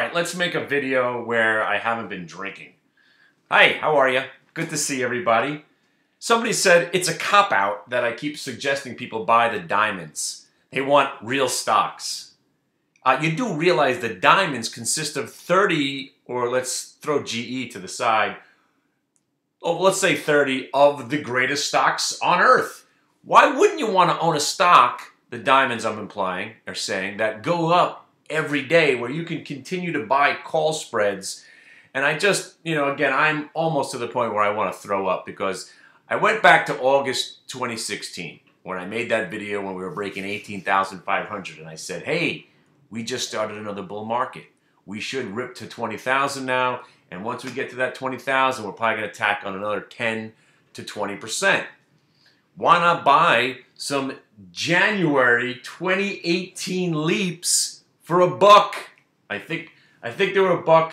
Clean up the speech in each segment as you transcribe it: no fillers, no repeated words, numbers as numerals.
Alright, let's make a video where I haven't been drinking. Hi, how are you? Good to see everybody. Somebody said it's a cop-out that I keep suggesting people buy the diamonds. They want real stocks. You do realize the diamonds consist of 30, or let's throw GE to the side, let's say 30 of the greatest stocks on earth. Why wouldn't you want to own a stock, the diamonds I'm implying, are saying, that go up every day where you can continue to buy call spreads? And I just, again, I'm almost to the point where I want to throw up because I went back to August 2016 when I made that video when we were breaking 18,500 and I said, hey, we just started another bull market. We should rip to 20,000 now, and once we get to that 20,000, we're probably going to tack on another 10 to 20%. Why not buy some January 2018 leaps for $1? I think they were $1.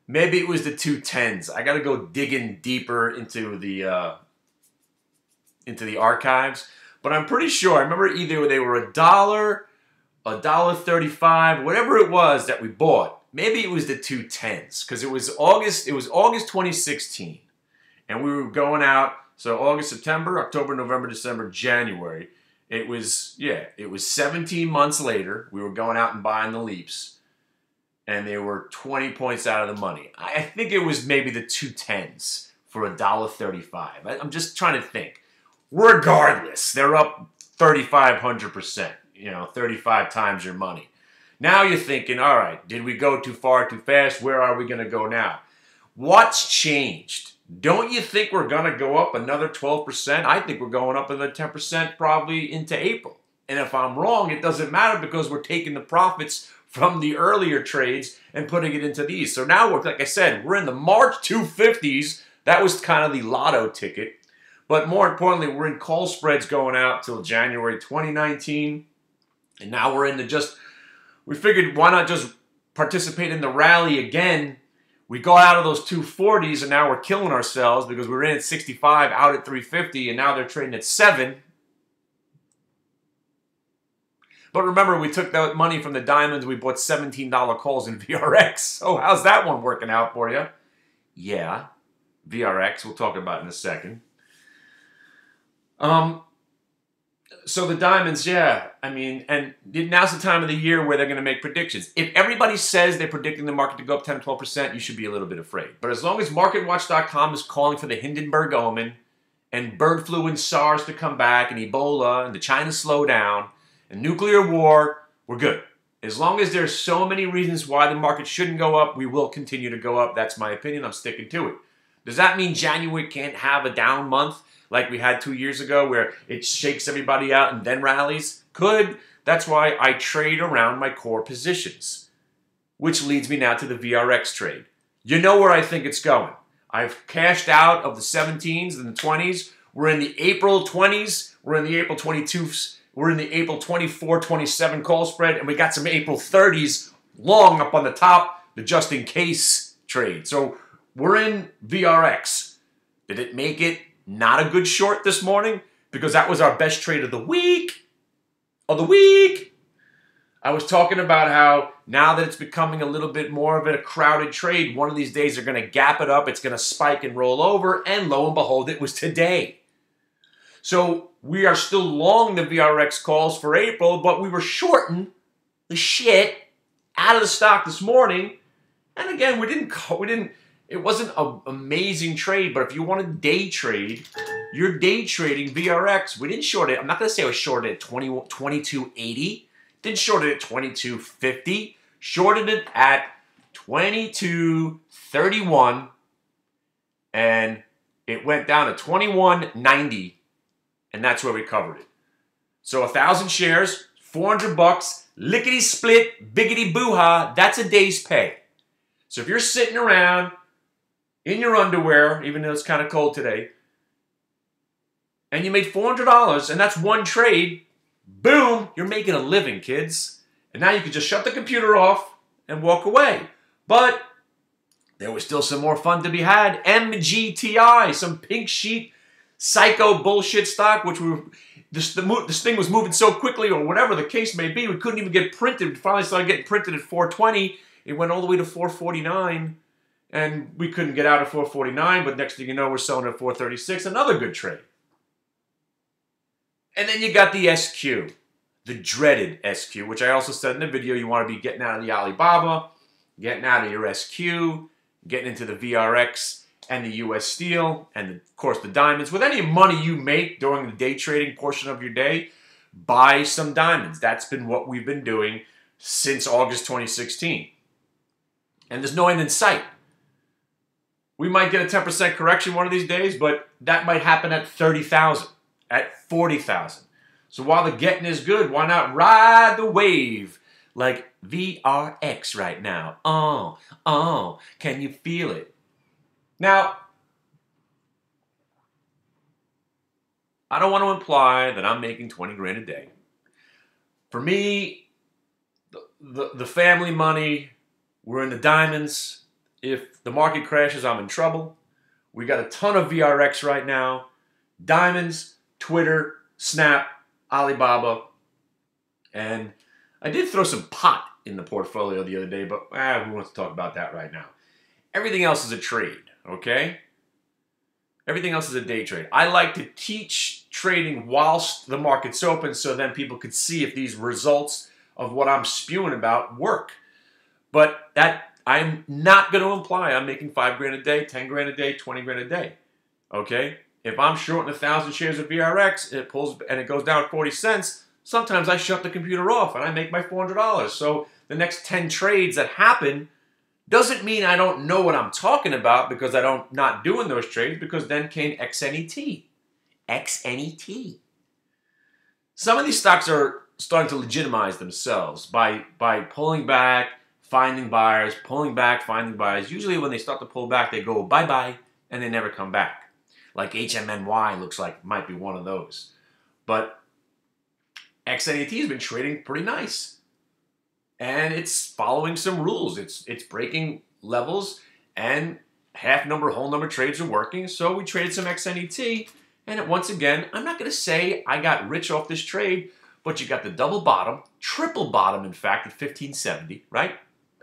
Maybe it was the 210s. I got to go digging deeper into the archives, but I'm pretty sure. I remember either they were $1, $1.35, whatever it was that we bought. Maybe it was the 210s because it was August 2016, and we were going out. So August, September, October, November, December, January. It was 17 months later. We were going out and buying the leaps, and they were 20 points out of the money. I think it was maybe the 210s for $1.35. I'm just trying to think. Regardless, they're up 3,500%. 35 times your money. Now you're thinking, all right, did we go too far, too fast? Where are we going to go now? What's changed? Don't you think we're going to go up another 12%? I think we're going up another 10% probably into April. And if I'm wrong, it doesn't matter because we're taking the profits from the earlier trades and putting it into these. So now, like I said, we're in the March 250s. That was kind of the lotto ticket. But more importantly, we're in call spreads going out till January 2019. And now we're into we figured why not just participate in the rally again. We go out of those 240s and now we're killing ourselves because we were in at 65, out at 350, and now they're trading at 7. But remember, we took that money from the diamonds. We bought $17 calls in VRX. So how's that one working out for you? Yeah, VRX, we'll talk about in a second. So the diamonds, yeah, and now's the time of the year where they're going to make predictions. If everybody says they're predicting the market to go up 10 to 12%, you should be a little bit afraid. But as long as MarketWatch.com is calling for the Hindenburg omen and bird flu and SARS to come back and Ebola and the China slow down and nuclear war, we're good. As long as there's so many reasons why the market shouldn't go up, we will continue to go up. That's my opinion. I'm sticking to it. Does that mean January can't have a down month like we had 2 years ago where it shakes everybody out and then rallies? Could. That's why I trade around my core positions, which leads me now to the VRX trade. You know where I think it's going. I've cashed out of the 17s and the 20s. We're in the April 20s. We're in the April 22s. We're in the April 24, 27 call spread, and we got some April 30s long up on the top, the just in case trade. So we're in VRX. Did it make it not a good short this morning? Because that was our best trade of the week. I was talking about how now that it's becoming a little bit more of a crowded trade, one of these days they're going to gap it up, it's going to spike and roll over, and lo and behold, it was today. So we are still long the VRX calls for April, but we were shorting the shit out of the stock this morning. And again, it wasn't an amazing trade, but if you want to day trade, you're day trading VRX. We didn't short it. I'm not going to say I was shorted at 22.80. Didn't short it at 22.50. Shorted it at 22.31. And it went down to 21.90. And that's where we covered it. So 1,000 shares, $400, lickety split, biggity boo-ha. That's a day's pay. So if you're sitting around in your underwear, even though it's kind of cold today, and you made $400, and that's one trade, boom, you're making a living, kids. And now you can just shut the computer off and walk away. But there was still some more fun to be had. MGTI, some pink sheet, psycho bullshit stock, which this thing was moving so quickly, or whatever the case may be, we couldn't even get printed. We finally started getting printed at 420. it went all the way to 449, and we couldn't get out at 449, but next thing you know, we're selling at 436, another good trade. And then you got the SQ, the dreaded SQ, which I also said in the video, you want to be getting out of the Alibaba, getting out of your SQ, getting into the VRX and the US Steel, and of course the diamonds. With any money you make during the day trading portion of your day, buy some diamonds. That's been what we've been doing since August 2016. And there's no end in sight. We might get a 10% correction one of these days, but that might happen at 30,000, at 40,000. So while the getting is good, why not ride the wave like VRX right now? Oh, can you feel it? Now, I don't want to imply that I'm making 20 grand a day. For me, the family money, we're in the diamonds. If the market crashes, I'm in trouble. We got a ton of VRX right now. Diamonds, Twitter, Snap, Alibaba. And I did throw some pot in the portfolio the other day, but who wants to talk about that right now? Everything else is a trade, okay? Everything else is a day trade. I like to teach trading whilst the market's open so then people could see if these results of what I'm spewing about work. But that I'm not going to imply I'm making 5 grand a day, 10 grand a day, 20 grand a day, okay? If I'm shorting 1,000 shares of VRX, it pulls and it goes down 40 cents, sometimes I shut the computer off and I make my $400. So the next 10 trades that happen doesn't mean I don't know what I'm talking about because I don't not doing those trades, because then came XNET. XNET. Some of these stocks are starting to legitimize themselves by pulling back, finding buyers, pulling back, finding buyers. Usually when they start to pull back, they go bye-bye and they never come back. Like HMNY looks like might be one of those. But XNET has been trading pretty nice. And it's following some rules. It's breaking levels, and half number, whole number trades are working. So we traded some XNET. And once again, I'm not going to say I got rich off this trade, but you got the double bottom, triple bottom, in fact, at 1570, right?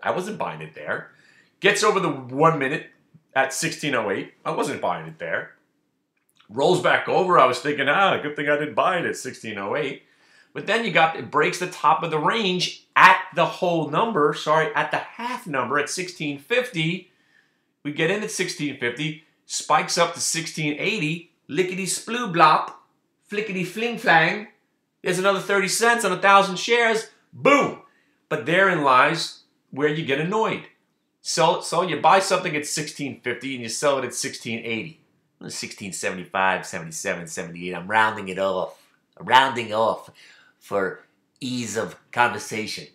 I wasn't buying it there. Gets over the 1 minute at 1608. I wasn't buying it there. Rolls back over. I was thinking, good thing I didn't buy it at 1608. But then it breaks the top of the range at the whole number, at the half number at 1650. We get in at 1650, spikes up to 1680, lickety sploo blop, flickety fling flang. There's another 30 cents on 1,000 shares. Boom! But therein lies where you get annoyed. So you buy something at 1650 and you sell it at 1680. 1675, 77, 78. I'm rounding it off. Rounding off for ease of conversation.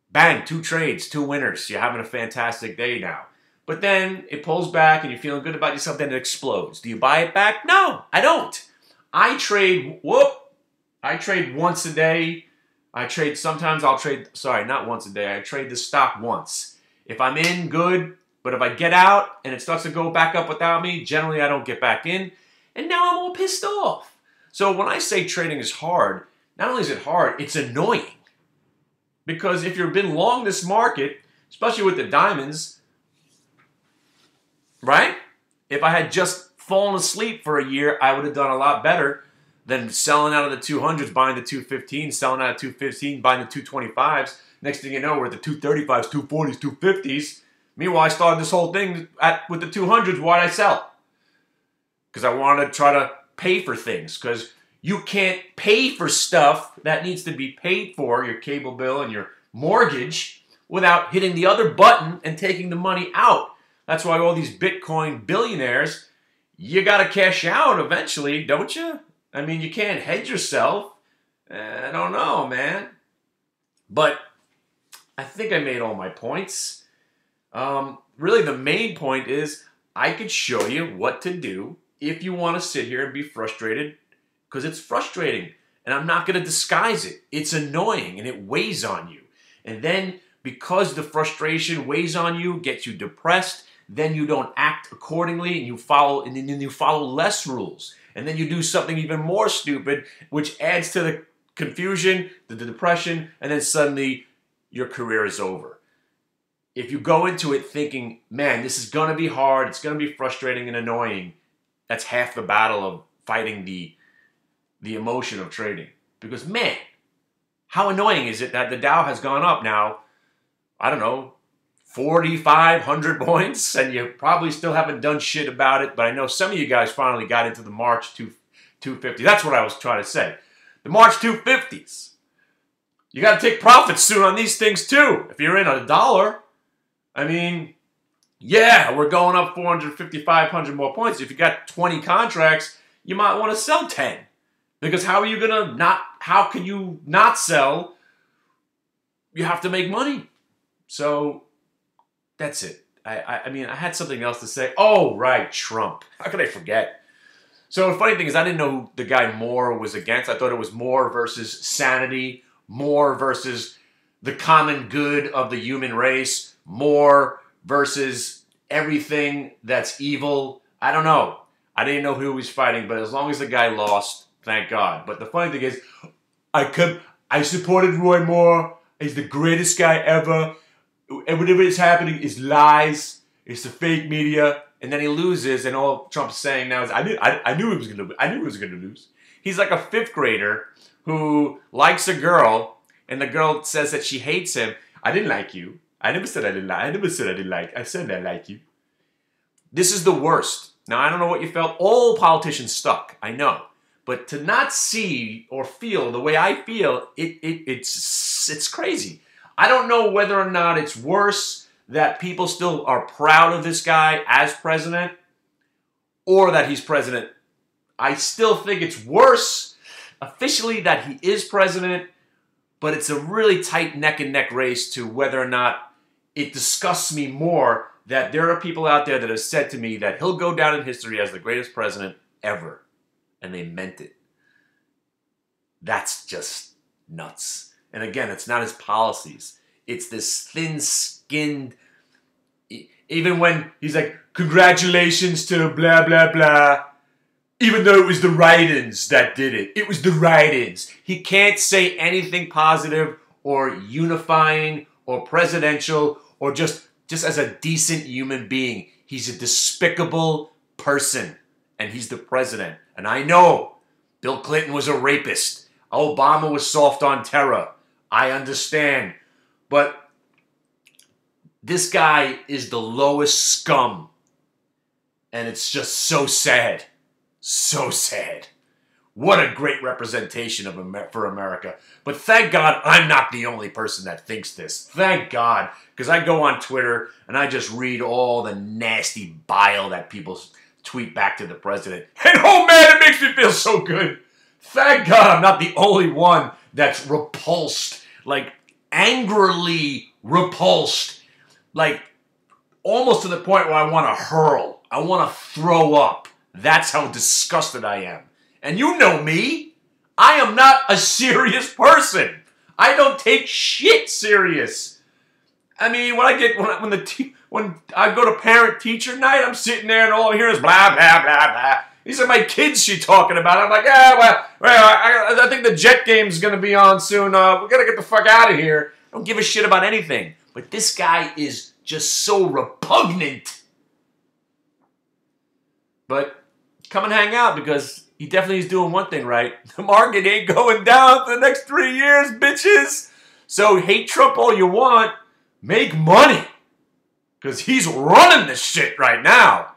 Bang, 2 trades, 2 winners. You're having a fantastic day now. But then it pulls back and you're feeling good about yourself, then it explodes. Do you buy it back? No, I don't. I trade once a day. Sometimes I'll trade, not once a day. I trade the stock once. If I'm in, good. But if I get out and it starts to go back up without me, generally I don't get back in. And now I'm all pissed off. So when I say trading is hard, not only is it hard, it's annoying. Because if you've been long this market, especially with the diamonds, right? If I had just fallen asleep for a year, I would have done a lot better than selling out of the 200s, buying the 215s, selling out of 215, buying the 225s. Next thing you know, we're at the 235s, 240s, 250s. Meanwhile, I started this whole thing with the 200s. Why'd I sell? Because I wanted to try to pay for things. Because you can't pay for stuff that needs to be paid for, your cable bill and your mortgage, without hitting the other button and taking the money out. That's why all these Bitcoin billionaires, you got to cash out eventually, don't you? I mean, you can't hedge yourself. I don't know, man. But I think I made all my points. Really, the main point is I could show you what to do if you want to sit here and be frustrated, because it's frustrating. And I'm not going to disguise it. It's annoying and it weighs on you. And then because the frustration weighs on you, gets you depressed, then you don't act accordingly and then you follow less rules. And then you do something even more stupid, which adds to the confusion, the depression, and then suddenly your career is over. If you go into it thinking, man, this is going to be hard, it's going to be frustrating and annoying, that's half the battle of fighting the emotion of trading. Because, man, how annoying is it that the Dow has gone up now, I don't know, 4,500 points, and you probably still haven't done shit about it, but I know some of you guys finally got into the March 250. That's what I was trying to say. The March 250s. You got to take profits soon on these things too. If you're in $1, I mean, yeah, we're going up 450, 500 more points. If you got 20 contracts, you might want to sell 10. Because how can you not sell? You have to make money. So that's it. I mean, I had something else to say. Oh, right, Trump. How could I forget? So the funny thing is I didn't know who the guy Moore was against. I thought it was Moore versus sanity, Moore versus the common good of the human race, Moore versus everything that's evil. I don't know. I didn't know who he was fighting, but as long as the guy lost, thank God. But the funny thing is, I supported Roy Moore. He's the greatest guy ever. And whatever is happening is lies. It's the fake media. And then he loses, and all Trump's saying now is, I knew he was going to. I knew he was going to lose. He's like a 5th grader who likes a girl, and the girl says that she hates him. I didn't like you. I never said I didn't like. I never said I didn't like. I said I like you. This is the worst. Now I don't know what you felt. All politicians suck. I know, but to not see or feel the way I feel, it's crazy. I don't know whether or not it's worse that people still are proud of this guy as president, or that he's president. I still think it's worse officially that he is president, but it's a really tight neck-and-neck race to whether or not it disgusts me more that there are people out there that have said to me that he'll go down in history as the greatest president ever, and they meant it. That's just nuts. And again, it's not his policies. It's this thin-skinned, even when he's like, congratulations to blah, blah, blah, even though it was the write-ins that did it. It was the write-ins. He can't say anything positive or unifying or presidential or just as a decent human being. He's a despicable person, and he's the president. And I know Bill Clinton was a rapist. Obama was soft on terror. I understand. But this guy is the lowest scum. And it's just so sad. So sad. What a great representation for America. But thank God I'm not the only person that thinks this. Thank God. Because I go on Twitter and I just read all the nasty bile that people tweet back to the president. And oh man, it makes me feel so good. Thank God I'm not the only one that's repulsed. Like, angrily repulsed. Like, almost to the point where I want to hurl. I want to throw up. That's how disgusted I am. And you know me. I am not a serious person. I don't take shit serious. I mean, when I go to parent-teacher night, I'm sitting there and all I hear is blah, blah, blah, blah. These are my kids she's talking about. I'm like, well, I think the Jet game's going to be on soon. We got to get the fuck out of here. I don't give a shit about anything. But this guy is just so repugnant. But come and hang out because he definitely is doing one thing right. The market ain't going down for the next 3 years, bitches. So hate Trump all you want. Make money. Because he's running this shit right now.